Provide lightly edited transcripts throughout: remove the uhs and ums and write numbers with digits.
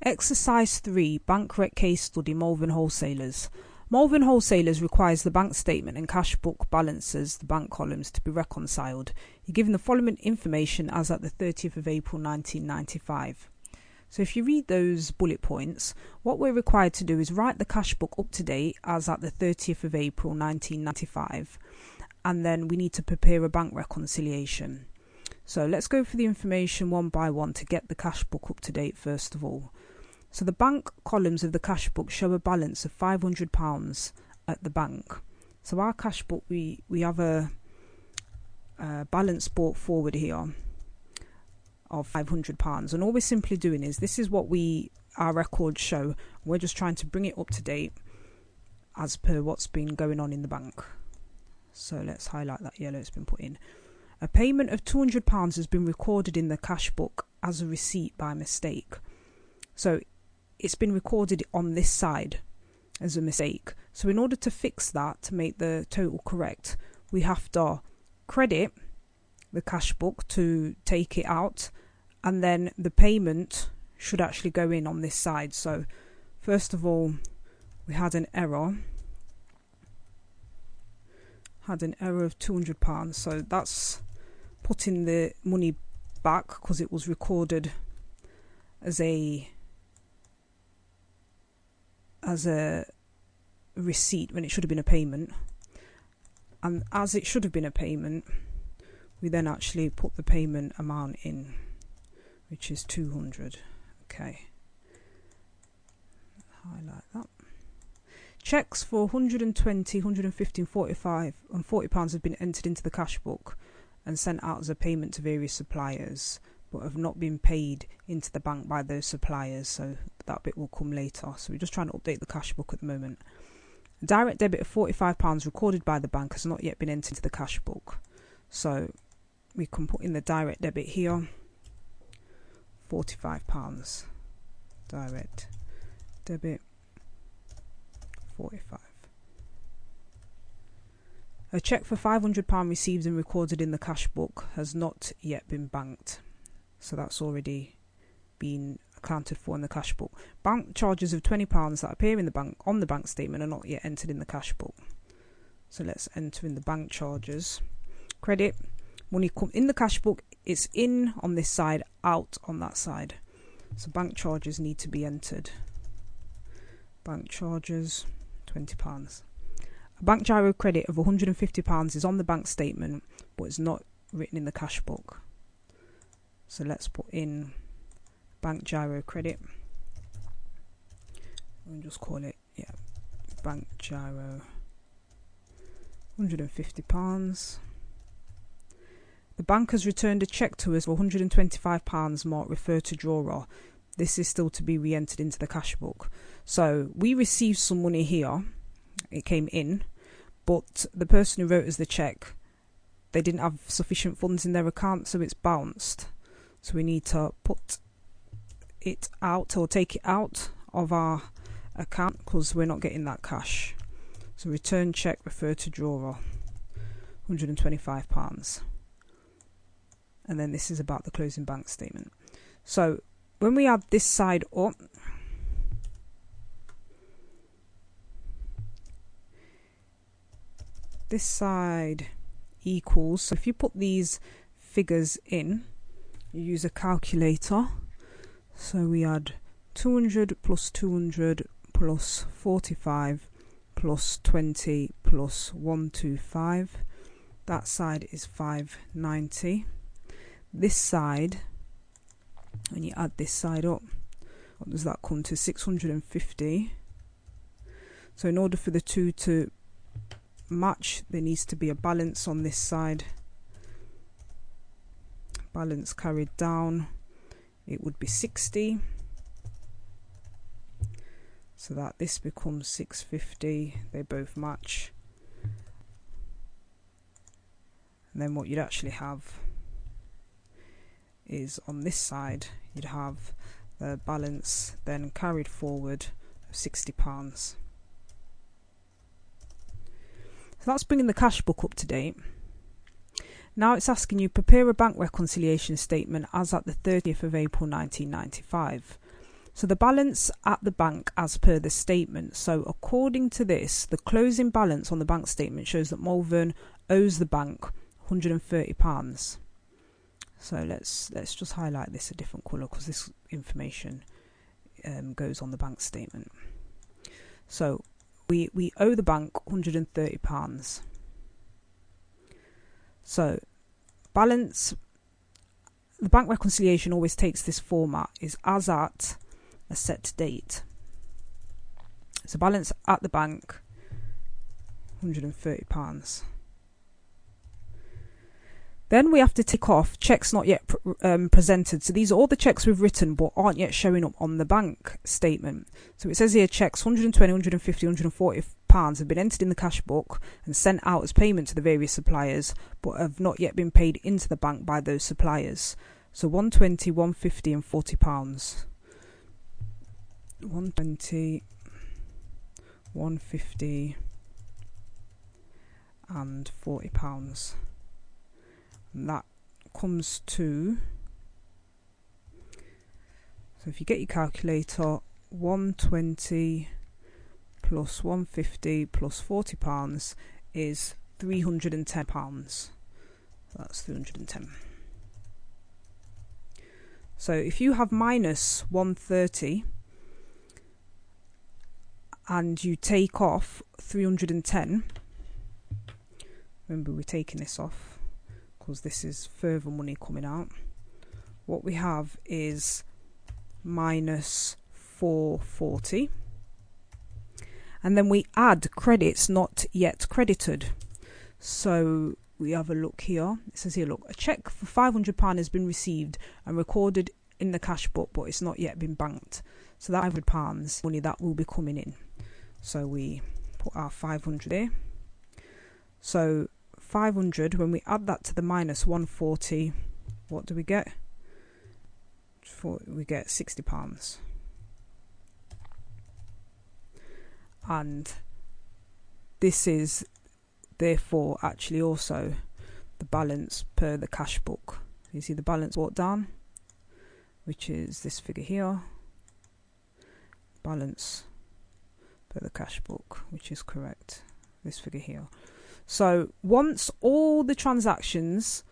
Exercise 3, Bank Rec Case Study, Malvern Wholesalers. Malvern Wholesalers requires the bank statement and cash book balances, the bank columns, to be reconciled. You're given the following information as at the 30th of April 1995. So if you read those bullet points, what we're required to do is write the cash book up to date as at the 30th of April 1995, and then we need to prepare a bank reconciliation. So let's go through the information one by one to get the cash book up to date first of all. So the bank columns of the cash book show a balance of £500 at the bank. So our cash book, we have a balance brought forward here of £500, and all we're simply doing is, this is what our records show. We're just trying to bring it up to date as per what's been going on in the bank. So let's highlight that yellow it's been put in. A payment of £200 has been recorded in the cash book as a receipt by mistake. So it's been recorded on this side as a mistake. So in order to fix that, to make the total correct, we have to credit the cash book to take it out, and then the payment should actually go in on this side. So first of all, we had an error. Had an error of £200, so that's putting the money back because it was recorded as a receipt when it should have been a payment, and as it should have been a payment, we then actually put the payment amount in, which is 200. Okay, highlight that. Checks for 120, 150 and 45 and £40 have been entered into the cash book and sent out as a payment to various suppliers, but have not been paid into the bank by those suppliers, so that bit will come later. So we're just trying to update the cash book at the moment. A direct debit of £45 recorded by the bank has not yet been entered into the cash book, so we can put in the direct debit here, £45, direct debit 45. A cheque for £500 received and recorded in the cash book has not yet been banked, so that's already been accounted for in the cash book. Bank charges of £20 that appear in the bank on the bank statement are not yet entered in the cash book. So let's enter in the bank charges. Credit, money come in the cash book, it's in on this side, out on that side. So bank charges need to be entered. Bank charges, £20. A bank gyro credit of £150 is on the bank statement, but it's not written in the cash book. So let's put in bank gyro credit. We'll just call it, bank gyro, £150. The bank has returned a cheque to us for £125 marked refer to drawer. This is still to be re-entered into the cash book. So we received some money here, it came in, but the person who wrote us the cheque, they didn't have sufficient funds in their account, so it's bounced. So we need to put it out or take it out of our account because we're not getting that cash. So return cheque refer to drawer, £125. And then this is about the closing bank statement. So when we add this side up, this side equals, so if you put these figures in, you use a calculator. So we add 200 plus 200 plus 45 plus 20 plus 125. That side is 590. This side, when you add this side up, what does that come to? 650. So in order for the two to match, there needs to be a balance on this side. Balance carried down, it would be 60. So that this becomes 650. They both match. And then what you'd actually have is on this side, you'd have the balance then carried forward of £60. So that's bringing the cash book up to date. Now it's asking you prepare a bank reconciliation statement as at the 30th of April 1995. So the balance at the bank as per the statement. So according to this, the closing balance on the bank statement shows that Malvern owes the bank £130. So let's just highlight this a different colour, because this information goes on the bank statement. So we owe the bank £130. So balance, the bank reconciliation always takes this format, is as at a set date. So balance at the bank, £130. Then we have to tick off checks not yet presented. So these are all the checks we've written but aren't yet showing up on the bank statement. So it says here checks £120, £150, £140 have been entered in the cash book and sent out as payment to the various suppliers, but have not yet been paid into the bank by those suppliers. So £120, £150 and £40. £120, £150 and £40. And that comes to, so if you get your calculator, 120 plus 150 plus £40 is £310. That's 310. So if you have minus 130 and you take off 310, remember we're taking this off because this is further money coming out, what we have is minus 440, and then we add credits not yet credited. So we have a look here. It says here, look, a cheque for £500 has been received and recorded in the cash book, but it's not yet been banked. So that £500 money that will be coming in. So we put our 500 there. So 500, when we add that to the minus 140, what do we get? We get £60. And this is therefore actually also the balance per the cash book. You see the balance brought down, which is this figure here, balance per the cash book, which is correct, this figure here. So once all the transactions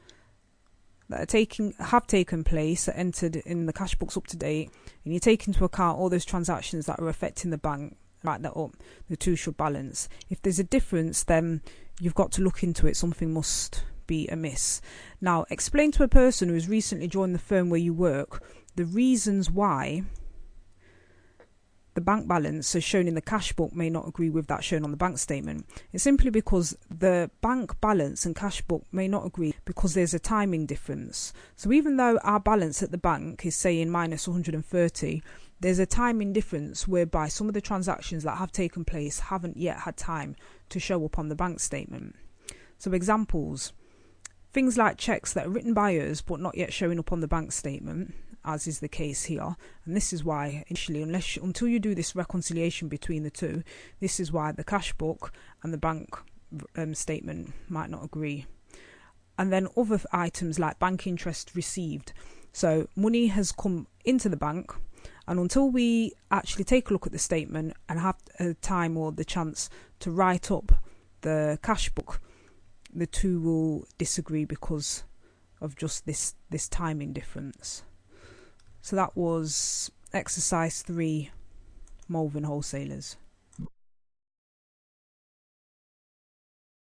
that have taken place are entered in the cash books up to date, and you take into account all those transactions that are affecting the bank, write that up, the two should balance. If there's a difference, then you've got to look into it. Something must be amiss. Now, explain to a person who has recently joined the firm where you work the reasons why the bank balance as shown in the cash book may not agree with that shown on the bank statement. It's simply because the bank balance and cash book may not agree because there's a timing difference. So even though our balance at the bank is saying minus 130, there's a timing difference whereby some of the transactions that have taken place haven't yet had time to show up on the bank statement. So examples, things like checks that are written by us but not yet showing up on the bank statement, as is the case here. And this is why initially, until you do this reconciliation between the two, this is why the cash book and the bank statement might not agree. And then other items like bank interest received. So money has come into the bank, and until we actually take a look at the statement and have time or the chance to write up the cash book, the two will disagree because of just this timing difference. So that was exercise 3, Malvern Wholesalers.